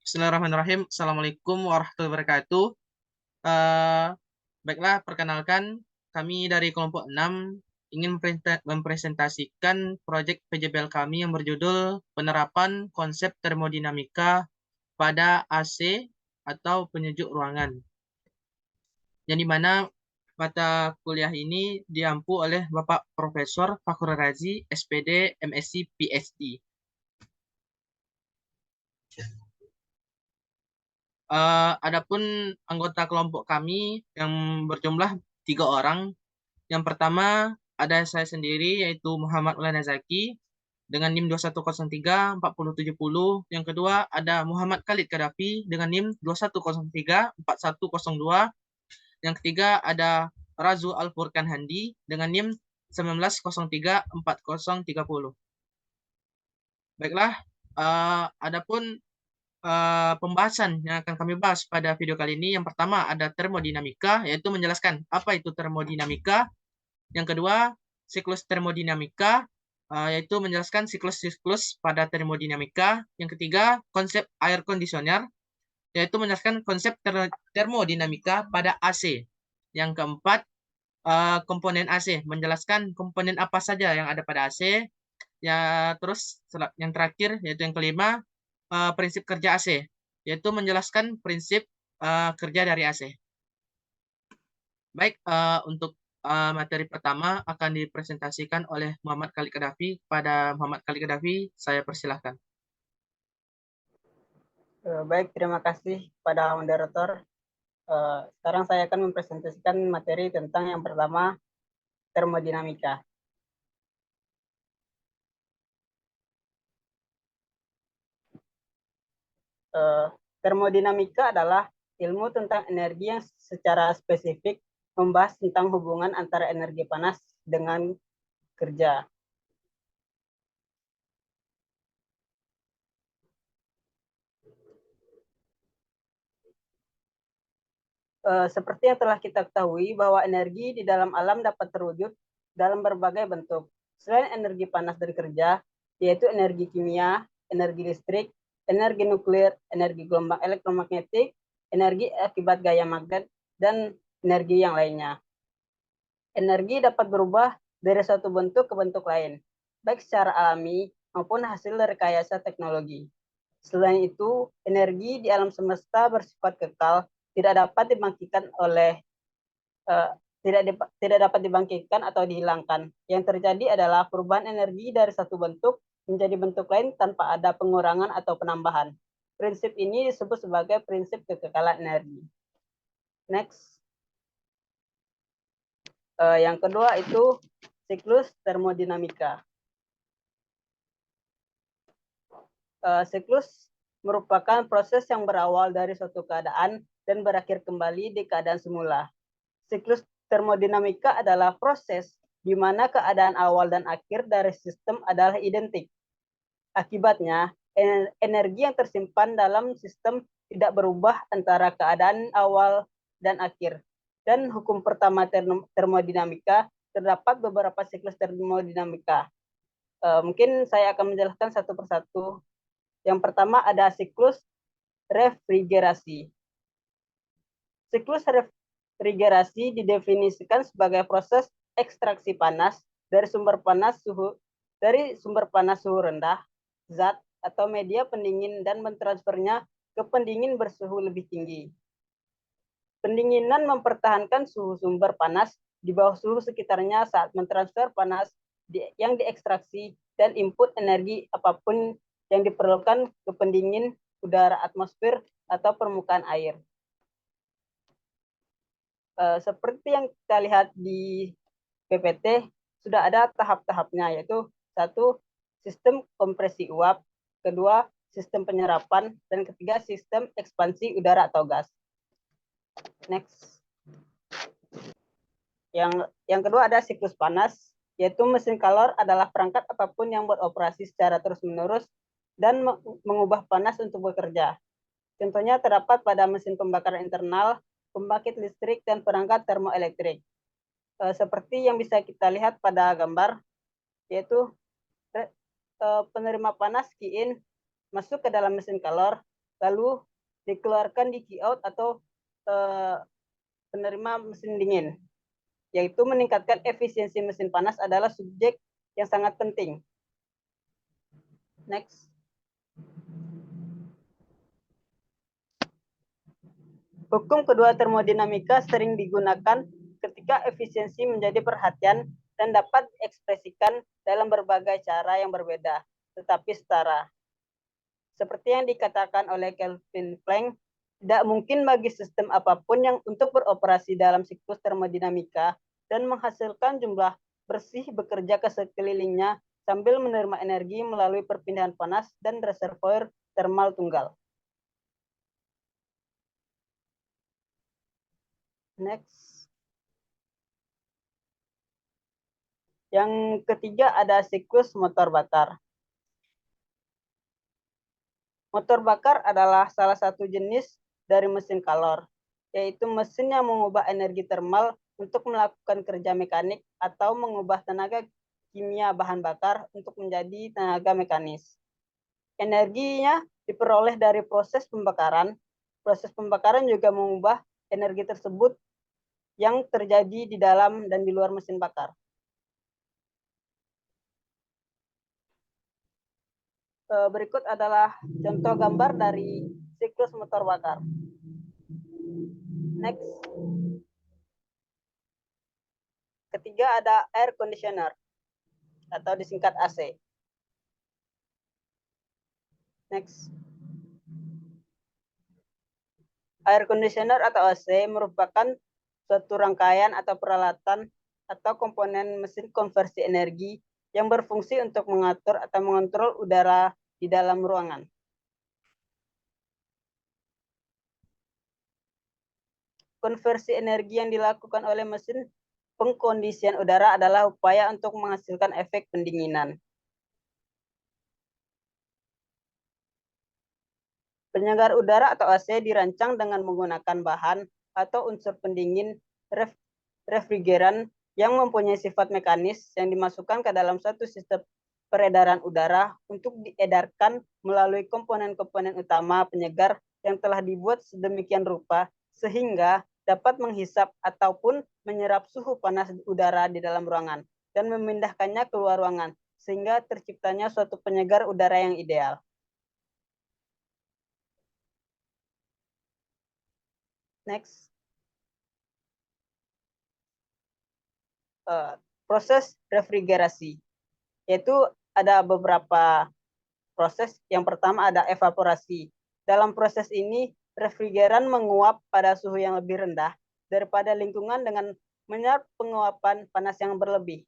Bismillahirrahmanirrahim. Assalamualaikum warahmatullahi wabarakatuh. Eh, Baiklah, perkenalkan kami dari kelompok 6 ingin mempresentasikan proyek PJBL kami yang berjudul Penerapan Konsep Termodinamika pada AC atau penyejuk ruangan. Yang dimana mata kuliah ini diampu oleh Bapak Profesor Fakhrul Razi, SPD, MSc, PhD. Adapun anggota kelompok kami yang berjumlah 3 orang. Yang pertama ada saya sendiri yaitu Muhammad Ulana Zaki dengan NIM 21034070. Yang kedua ada Muhammad Khalid Kadafi dengan NIM 21034102. Yang ketiga ada Razu Al Furkan Handi dengan NIM 19034030. Baiklah, adapun pembahasan yang akan kami bahas pada video kali ini. Yang pertama ada termodinamika, yaitu menjelaskan apa itu termodinamika. Yang kedua, siklus termodinamika, yaitu menjelaskan siklus-siklus pada termodinamika. Yang ketiga, konsep air conditioner, yaitu menjelaskan konsep termodinamika pada AC. Yang keempat, komponen AC, menjelaskan komponen apa saja yang ada pada AC. Ya, terus yang terakhir, yaitu yang kelima, prinsip kerja AC, yaitu menjelaskan prinsip kerja dari AC. Baik, untuk materi pertama akan dipresentasikan oleh Muhammad Khalid Kadafi. Pada Muhammad Khalid Kadafi, saya persilahkan. Baik, terima kasih pada moderator. Sekarang saya akan mempresentasikan materi tentang yang pertama, termodinamika. Termodinamika adalah ilmu tentang energi yang secara spesifik membahas tentang hubungan antara energi panas dengan kerja. Seperti yang telah kita ketahui bahwa energi di dalam alam dapat terwujud dalam berbagai bentuk. Selain energi panas dari kerja, yaitu energi kimia, energi listrik, energi nuklir, energi gelombang elektromagnetik, energi akibat gaya magnet, dan energi yang lainnya. Energi dapat berubah dari suatu bentuk ke bentuk lain, baik secara alami maupun hasil rekayasa teknologi. Selain itu, energi di alam semesta bersifat kekal, tidak dapat dibangkitkan oleh tidak dapat dibangkitkan atau dihilangkan. Yang terjadi adalah perubahan energi dari satu bentuk menjadi bentuk lain tanpa ada pengurangan atau penambahan. Prinsip ini disebut sebagai prinsip kekekalan energi. Next. Yang kedua itu siklus termodinamika. Siklus merupakan proses yang berawal dari suatu keadaan dan berakhir kembali di keadaan semula. Siklus termodinamika adalah proses di mana keadaan awal dan akhir dari sistem adalah identik. Akibatnya, energi yang tersimpan dalam sistem tidak berubah antara keadaan awal dan akhir. Dan hukum pertama termodinamika, terdapat beberapa siklus termodinamika. Mungkin saya akan menjelaskan satu persatu. Yang pertama ada siklus refrigerasi. Siklus refrigerasi didefinisikan sebagai proses ekstraksi panas dari sumber panas suhu rendah, zat atau media pendingin dan mentransfernya ke pendingin bersuhu lebih tinggi. Pendinginan mempertahankan suhu sumber panas di bawah suhu sekitarnya saat mentransfer panas yang diekstraksi dan input energi apapun yang diperlukan ke pendingin udara atmosfer atau permukaan air. Seperti yang kita lihat di PPT, sudah ada tahap-tahapnya, yaitu satu, sistem kompresi uap, kedua, sistem penyerapan, dan ketiga, sistem ekspansi udara atau gas. Next. Yang kedua ada siklus panas, yaitu mesin kalor adalah perangkat apapun yang beroperasi secara terus-menerus dan mengubah panas untuk bekerja. Contohnya terdapat pada mesin pembakaran internal, pembangkit listrik, dan perangkat termoelektrik. Seperti yang bisa kita lihat pada gambar, yaitu penerima panas key-in masuk ke dalam mesin kalor lalu dikeluarkan di Q-out atau penerima mesin dingin, yaitu meningkatkan efisiensi mesin panas adalah subjek yang sangat penting. Next. Hukum kedua termodinamika sering digunakan ketika efisiensi menjadi perhatian dan dapat diekspresikan dalam berbagai cara yang berbeda, tetapi setara. Seperti yang dikatakan oleh Kelvin Planck, tidak mungkin bagi sistem apapun yang untuk beroperasi dalam siklus termodinamika dan menghasilkan jumlah bersih bekerja ke sekelilingnya sambil menerima energi melalui perpindahan panas dan reservoir termal tunggal. Next. Yang ketiga ada siklus motor bakar. Motor bakar adalah salah satu jenis dari mesin kalor, yaitu mesin yang mengubah energi termal untuk melakukan kerja mekanik atau mengubah tenaga kimia bahan bakar untuk menjadi tenaga mekanis. Energinya diperoleh dari proses pembakaran. Proses pembakaran juga mengubah energi tersebut yang terjadi di dalam dan di luar mesin bakar. Berikut adalah contoh gambar dari siklus motor bakar. Next. Ketiga ada air conditioner atau disingkat AC. Next. Air conditioner atau AC merupakan suatu rangkaian atau peralatan atau komponen mesin konversi energi yang berfungsi untuk mengatur atau mengontrol udara di dalam ruangan. Konversi energi yang dilakukan oleh mesin pengkondisian udara adalah upaya untuk menghasilkan efek pendinginan. Penyegar udara atau AC dirancang dengan menggunakan bahan atau unsur pendingin refrigeran yang mempunyai sifat mekanis yang dimasukkan ke dalam satu sistem peredaran udara untuk diedarkan melalui komponen-komponen utama penyegar yang telah dibuat sedemikian rupa sehingga dapat menghisap ataupun menyerap suhu panas udara di dalam ruangan dan memindahkannya keluar ruangan sehingga terciptanya suatu penyegar udara yang ideal. Next. Proses refrigerasi, yaitu ada beberapa proses. Yang pertama ada evaporasi. Dalam proses ini, refrigeran menguap pada suhu yang lebih rendah daripada lingkungan dengan menyerap penguapan panas yang berlebih.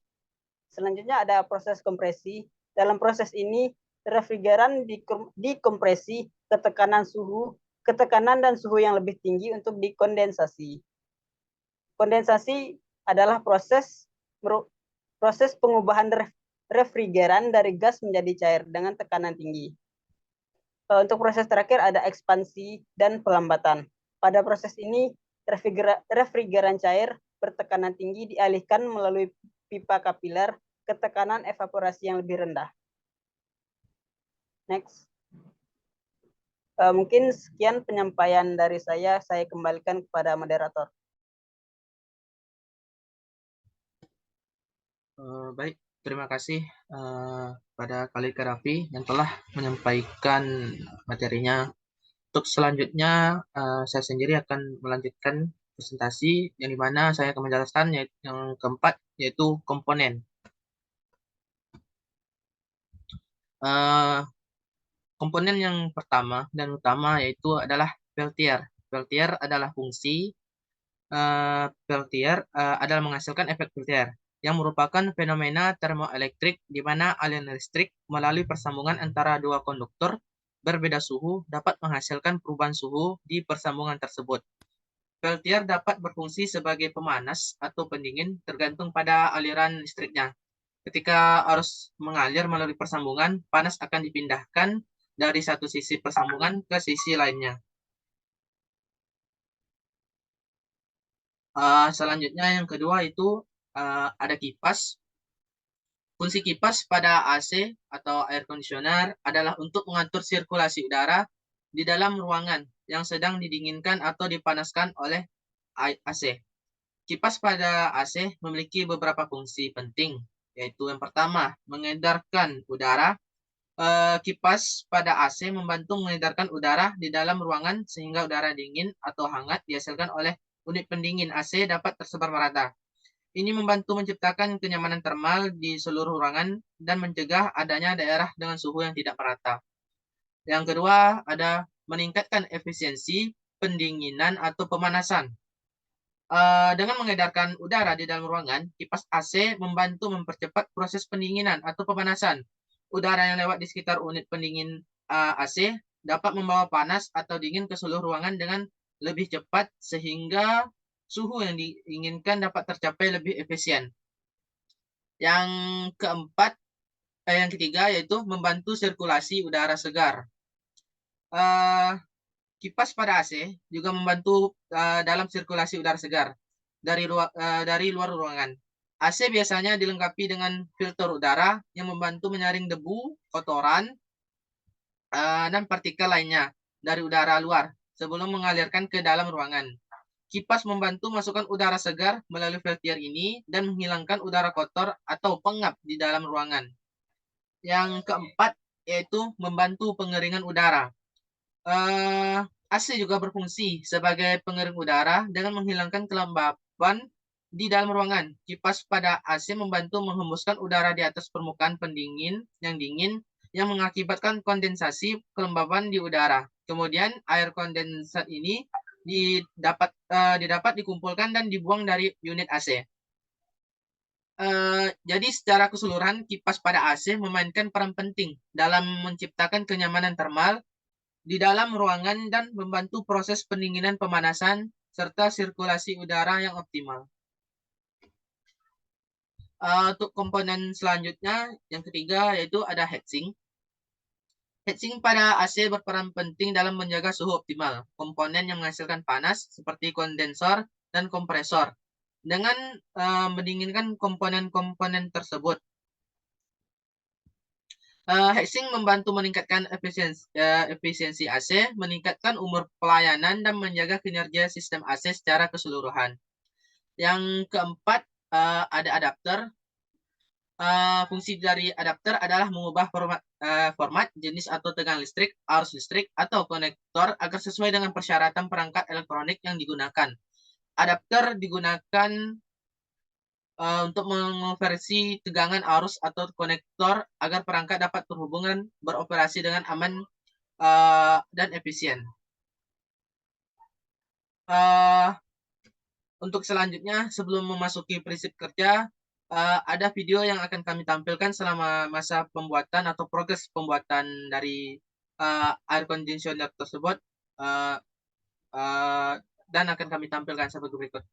Selanjutnya ada proses kompresi. Dalam proses ini, refrigeran dikompresi ke tekanan dan suhu yang lebih tinggi untuk dikondensasi. Kondensasi adalah proses pengubahan refrigeran dari gas menjadi cair dengan tekanan tinggi. Untuk proses terakhir ada ekspansi dan pelambatan. Pada proses ini, refrigeran cair bertekanan tinggi dialihkan melalui pipa kapiler ke tekanan evaporasi yang lebih rendah. Next. Mungkin sekian penyampaian dari saya kembalikan kepada moderator. Baik, terima kasih pada Khalika Raffi yang telah menyampaikan materinya. Untuk selanjutnya, saya sendiri akan melanjutkan presentasi yang dimana saya akan menjelaskan yang keempat, yaitu komponen. Komponen yang pertama dan utama yaitu adalah Peltier. Peltier adalah fungsi. Peltier adalah menghasilkan efek Peltier yang merupakan fenomena termoelektrik di mana aliran listrik melalui persambungan antara dua konduktor berbeda suhu dapat menghasilkan perubahan suhu di persambungan tersebut. Peltier dapat berfungsi sebagai pemanas atau pendingin tergantung pada aliran listriknya. Ketika arus mengalir melalui persambungan, panas akan dipindahkan dari satu sisi persambungan ke sisi lainnya. Selanjutnya yang kedua itu ada kipas. Fungsi kipas pada AC atau air conditioner adalah untuk mengatur sirkulasi udara di dalam ruangan yang sedang didinginkan atau dipanaskan oleh AC. Kipas pada AC memiliki beberapa fungsi penting, yaitu yang pertama, mengedarkan udara. Kipas pada AC membantu mengedarkan udara di dalam ruangan sehingga udara dingin atau hangat dihasilkan oleh unit pendingin AC dapat tersebar merata. Ini membantu menciptakan kenyamanan termal di seluruh ruangan dan mencegah adanya daerah dengan suhu yang tidak merata. Yang kedua, ada meningkatkan efisiensi pendinginan atau pemanasan. Dengan mengedarkan udara di dalam ruangan, kipas AC membantu mempercepat proses pendinginan atau pemanasan. Udara yang lewat di sekitar unit pendingin AC dapat membawa panas atau dingin ke seluruh ruangan dengan lebih cepat sehingga suhu yang diinginkan dapat tercapai lebih efisien. Yang keempat, yang ketiga yaitu membantu sirkulasi udara segar. Uh, Kipas pada AC juga membantu dalam sirkulasi udara segar dari luar ruangan. AC biasanya dilengkapi dengan filter udara yang membantu menyaring debu, kotoran, dan partikel lainnya dari udara luar sebelum mengalirkan ke dalam ruangan. Kipas membantu masukkan udara segar melalui filter ini dan menghilangkan udara kotor atau pengap di dalam ruangan. Yang keempat yaitu membantu pengeringan udara. AC juga berfungsi sebagai pengering udara dengan menghilangkan kelembaban di dalam ruangan. Kipas pada AC membantu menghembuskan udara di atas permukaan pendingin yang dingin yang mengakibatkan kondensasi kelembaban di udara. Kemudian air kondensat ini didapat dikumpulkan dan dibuang dari unit AC. Jadi secara keseluruhan kipas pada AC memainkan peran penting dalam menciptakan kenyamanan termal di dalam ruangan dan membantu proses pendinginan pemanasan serta sirkulasi udara yang optimal. Untuk komponen selanjutnya, yang ketiga yaitu ada heatsink. Heatsink pada AC berperan penting dalam menjaga suhu optimal. Komponen yang menghasilkan panas seperti kondensor dan kompresor dengan mendinginkan komponen-komponen tersebut. Heatsink membantu meningkatkan efisiensi AC, meningkatkan umur pelayanan, dan menjaga kinerja sistem AC secara keseluruhan. Yang keempat, ada adapter. Fungsi dari adapter adalah mengubah format, jenis atau tegangan listrik, arus listrik, atau konektor agar sesuai dengan persyaratan perangkat elektronik yang digunakan. Adapter digunakan untuk mengonversi tegangan arus atau konektor agar perangkat dapat berhubungan beroperasi dengan aman dan efisien. Untuk selanjutnya, sebelum memasuki prinsip kerja, ada video yang akan kami tampilkan selama masa pembuatan atau progres pembuatan dari air conditioner tersebut, dan akan kami tampilkan sebagai berikut.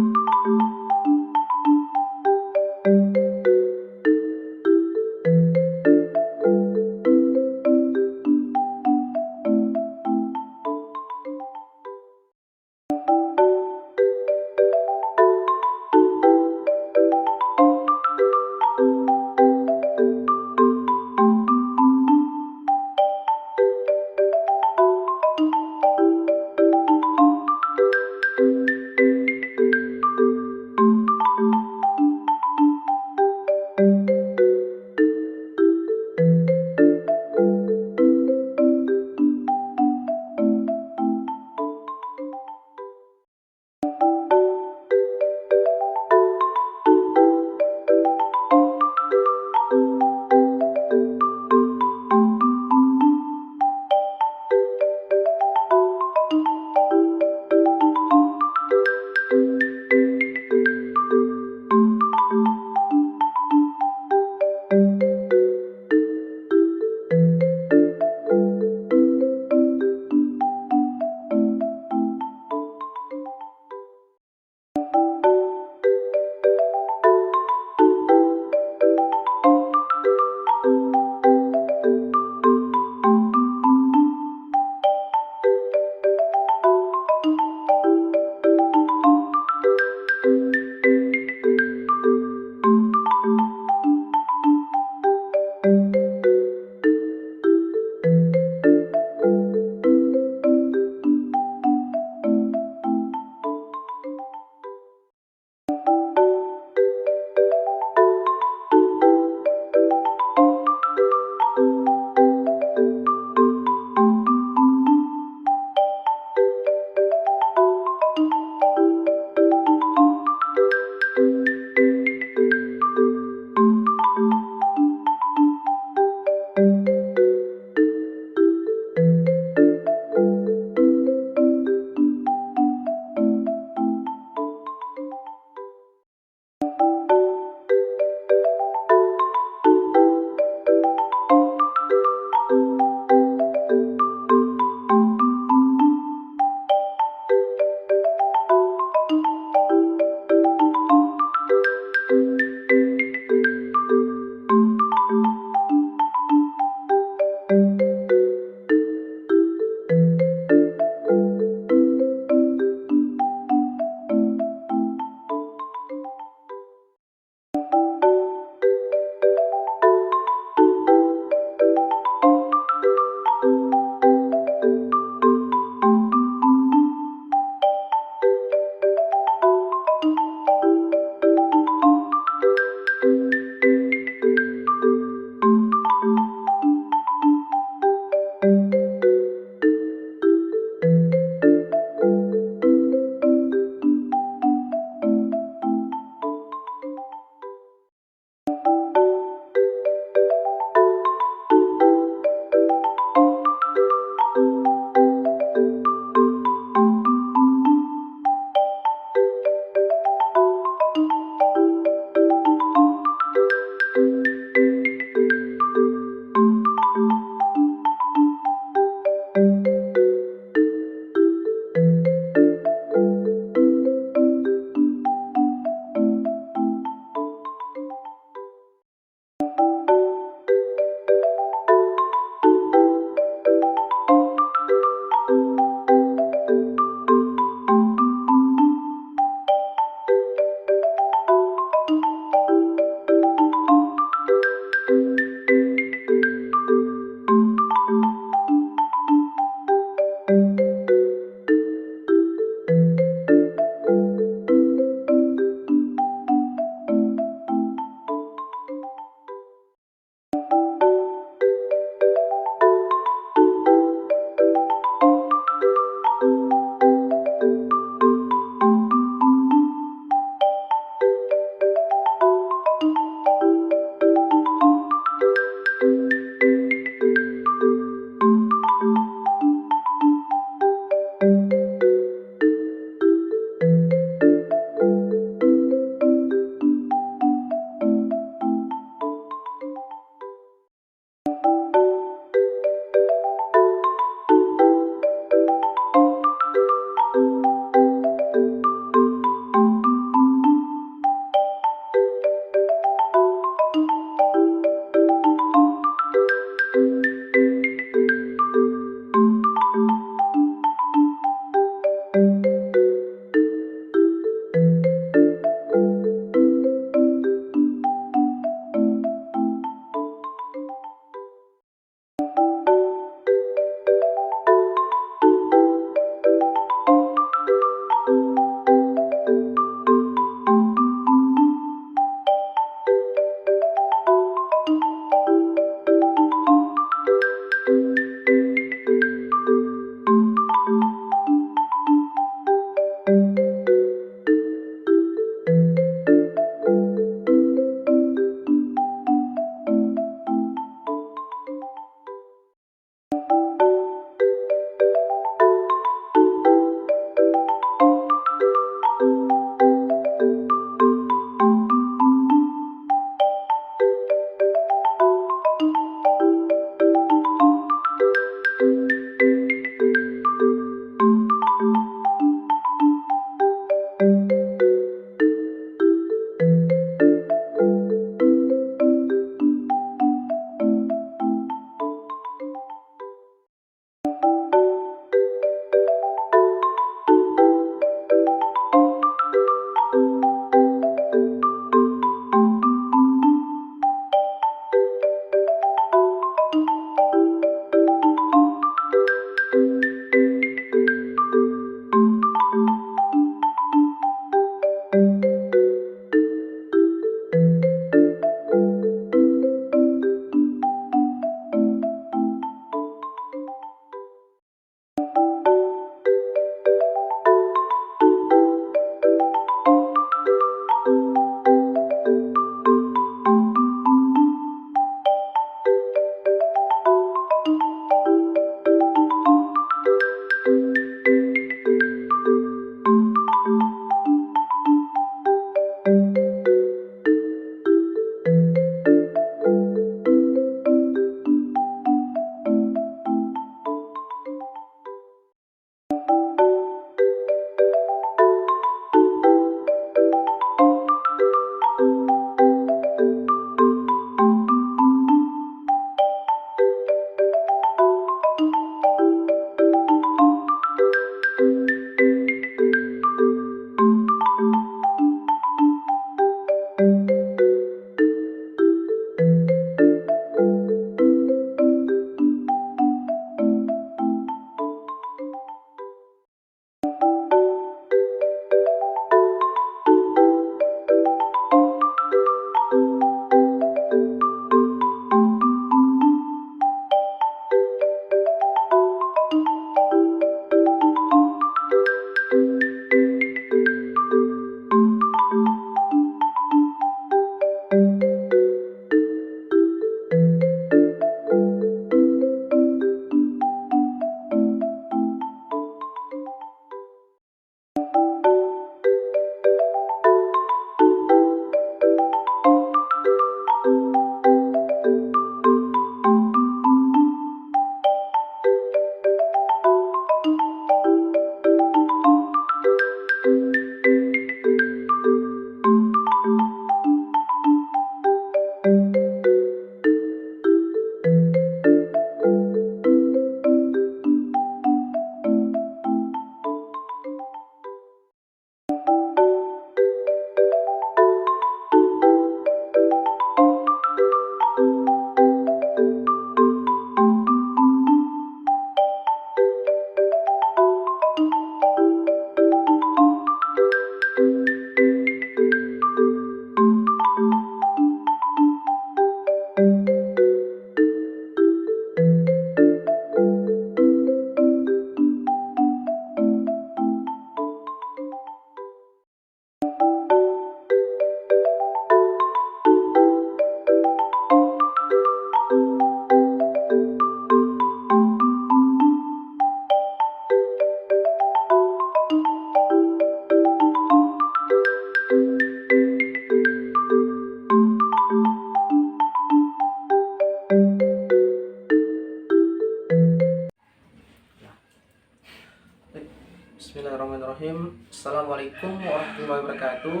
Bismillahirrahmanirrahim. Assalamualaikum warahmatullahi wabarakatuh.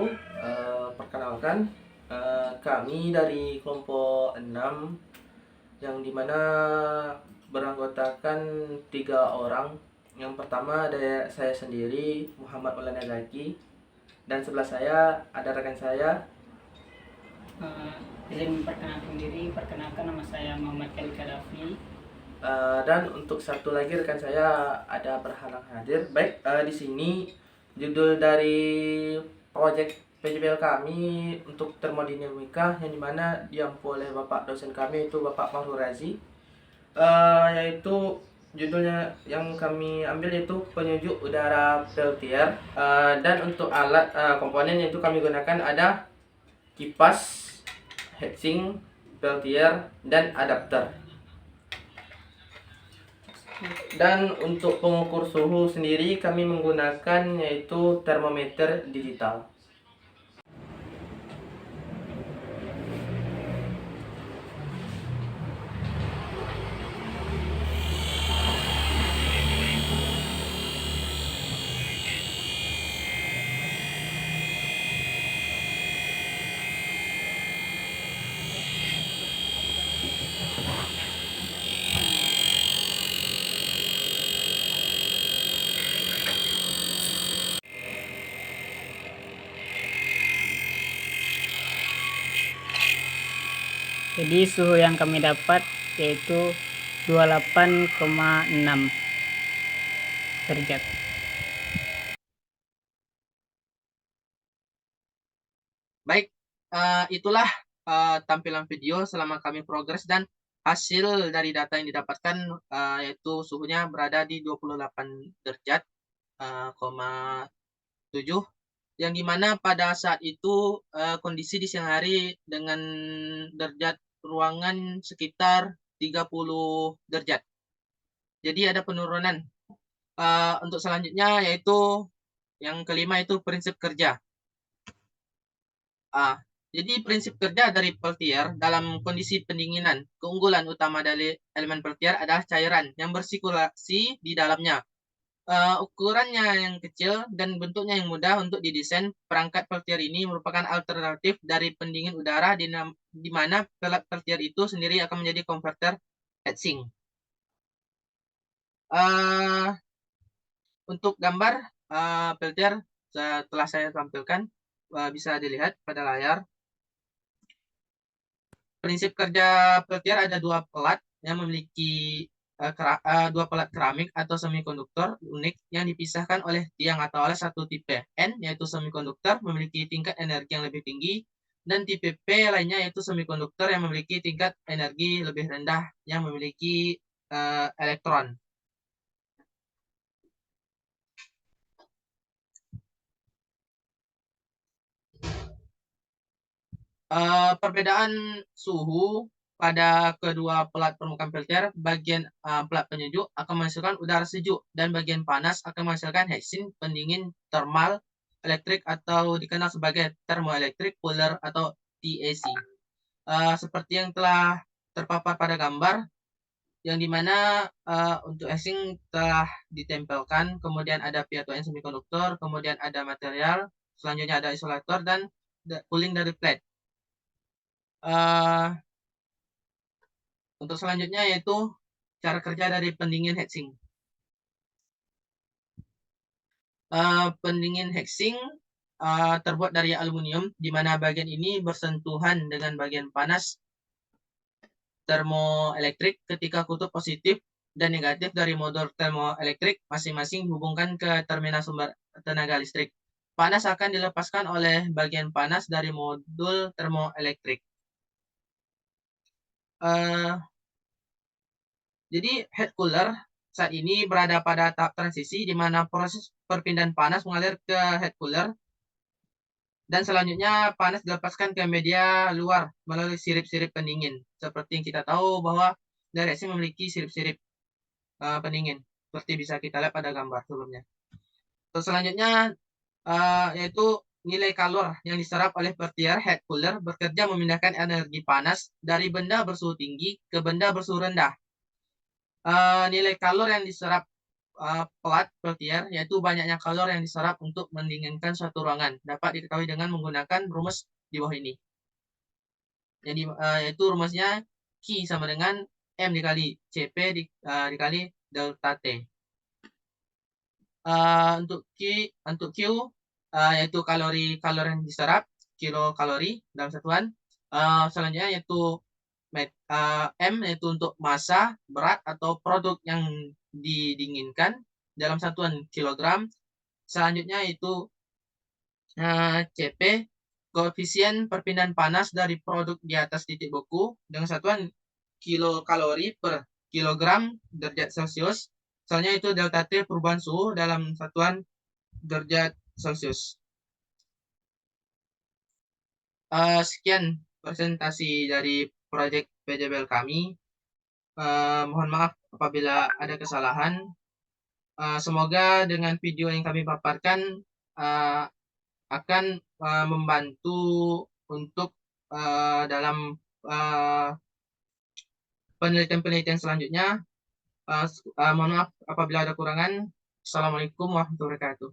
Perkenalkan, kami dari kelompok 6 yang dimana beranggotakan 3 orang. Yang pertama ada saya sendiri, Muhammad Maulana Zaki, dan sebelah saya ada rekan saya. Izin memperkenalkan diri, perkenalkan nama saya Muhammad Khalid Kadafi. Dan untuk satu lagi rekan saya ada berhalang hadir. Baik, di sini judul dari proyek PJBL kami untuk termodinamika yang dimana diampu oleh Bapak dosen kami itu Bapak Fahrul Razi, yaitu judulnya yang kami ambil yaitu penyejuk udara Peltier. Dan untuk alat komponen itu kami gunakan ada kipas, heatsink, Peltier, dan adapter. Dan untuk pengukur suhu sendiri kami menggunakan yaitu termometer digital. Jadi suhu yang kami dapat yaitu 28,6 derajat. Baik, itulah tampilan video selama kami progres dan hasil dari data yang didapatkan yaitu suhunya berada di 28 derajat, 7, yang dimana pada saat itu kondisi di siang hari dengan derajat ruangan sekitar 30 derajat. Jadi ada penurunan. Untuk selanjutnya yaitu yang kelima itu prinsip kerja. Jadi prinsip kerja dari Peltier dalam kondisi pendinginan, keunggulan utama dari elemen Peltier adalah cairan yang bersirkulasi di dalamnya. Ukurannya yang kecil dan bentuknya yang mudah untuk didesain, perangkat Peltier ini merupakan alternatif dari pendingin udara di mana Peltier itu sendiri akan menjadi konverter heatsink. Untuk gambar Peltier telah saya tampilkan, bisa dilihat pada layar. Prinsip kerja Peltier ada 2 pelat yang memiliki 2 pelat keramik atau semikonduktor unik yang dipisahkan oleh tiang atau oleh satu tipe N, yaitu semikonduktor memiliki tingkat energi yang lebih tinggi, dan tipe P lainnya yaitu semikonduktor yang memiliki tingkat energi lebih rendah yang memiliki elektron. Perbedaan suhu pada kedua pelat permukaan Peltier, bagian pelat penyejuk akan menghasilkan udara sejuk dan bagian panas akan menghasilkan heatsink pendingin thermal elektrik atau dikenal sebagai thermoelectric cooler atau TEC. Seperti yang telah terpapar pada gambar, yang dimana untuk heatsink telah ditempelkan, kemudian ada piato semikonduktor, kemudian ada material, selanjutnya ada isolator dan cooling dari plate. Untuk selanjutnya yaitu cara kerja dari pendingin heatsink. Pendingin heatsink terbuat dari aluminium, di mana bagian ini bersentuhan dengan bagian panas termoelektrik ketika kutub positif dan negatif dari modul termoelektrik masing-masing dihubungkan ke terminal sumber tenaga listrik. Panas akan dilepaskan oleh bagian panas dari modul termoelektrik. Jadi head cooler saat ini berada pada tahap transisi di mana proses perpindahan panas mengalir ke head cooler dan selanjutnya panas dilepaskan ke media luar melalui sirip-sirip pendingin. Seperti yang kita tahu bahwa dari heatsink memiliki sirip-sirip pendingin, seperti bisa kita lihat pada gambar sebelumnya. Terus selanjutnya yaitu nilai kalor yang diserap oleh Peltier head cooler bekerja memindahkan energi panas dari benda bersuhu tinggi ke benda bersuhu rendah. Nilai kalor yang diserap Plat Peltier, yaitu banyaknya kalor yang diserap untuk mendinginkan suatu ruangan. Dapat diketahui dengan menggunakan rumus di bawah ini. Jadi yaitu rumusnya Q sama dengan M dikali CP dikali delta T. Untuk Q yaitu kalori yang diserap, kilokalori dalam satuan. Selanjutnya yaitu M yaitu untuk massa, berat atau produk yang didinginkan dalam satuan kilogram. Selanjutnya itu CP, koefisien perpindahan panas dari produk di atas titik beku dengan satuan kilokalori per kilogram derajat Celcius. Soalnya itu delta T perubahan suhu dalam satuan derajat Celcius. Sekian presentasi dari proyek PJBL kami. Mohon maaf apabila ada kesalahan. Semoga dengan video yang kami paparkan akan membantu untuk dalam penelitian-penelitian selanjutnya. Mohon maaf apabila ada kurangan. Assalamualaikum warahmatullahi wabarakatuh.